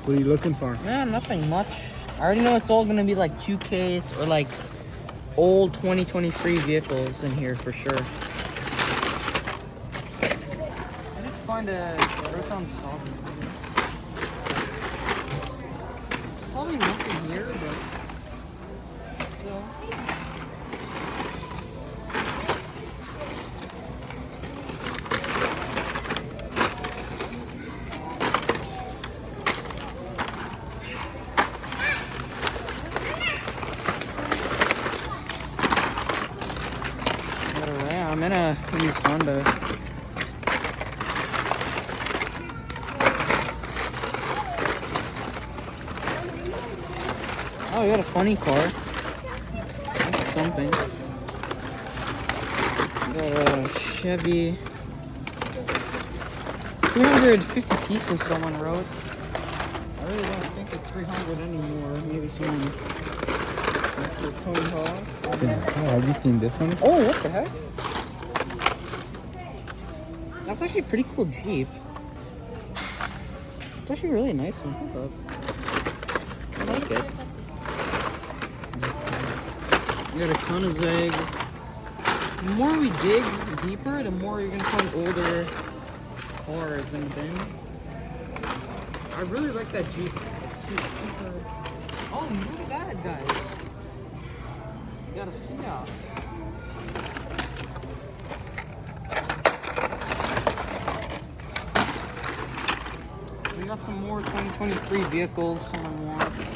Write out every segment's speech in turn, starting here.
What are you looking for? Yeah, nothing much. I already know it's all gonna be like Q-case or like old 2023 vehicles in here for sure. I did find a Proton stock. There's probably nothing here, but still. Yeah, I'm in a used Honda. Oh, you got a funny car. That's something. You got a Chevy. 350 pieces someone wrote. I really don't think it's 300 anymore. Maybe someone went for a Tony Hawk. Oh, have you seen this one? Oh, what the heck? That's actually a pretty cool Jeep. It's actually a really nice one. Hold up. I like it. You got a ton of Zeg. The more we dig deeper, the more you're gonna find older cars in the bin. I really like that Jeep. It's super. Oh, look at that, guys. You got a Fiat. We got some more 2023 vehicles someone wants.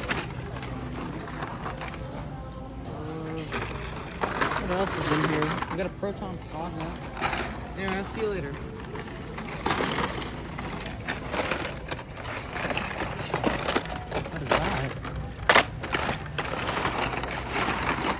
What else is in here? We got a Proton stock now. Anyway, I'll see you later.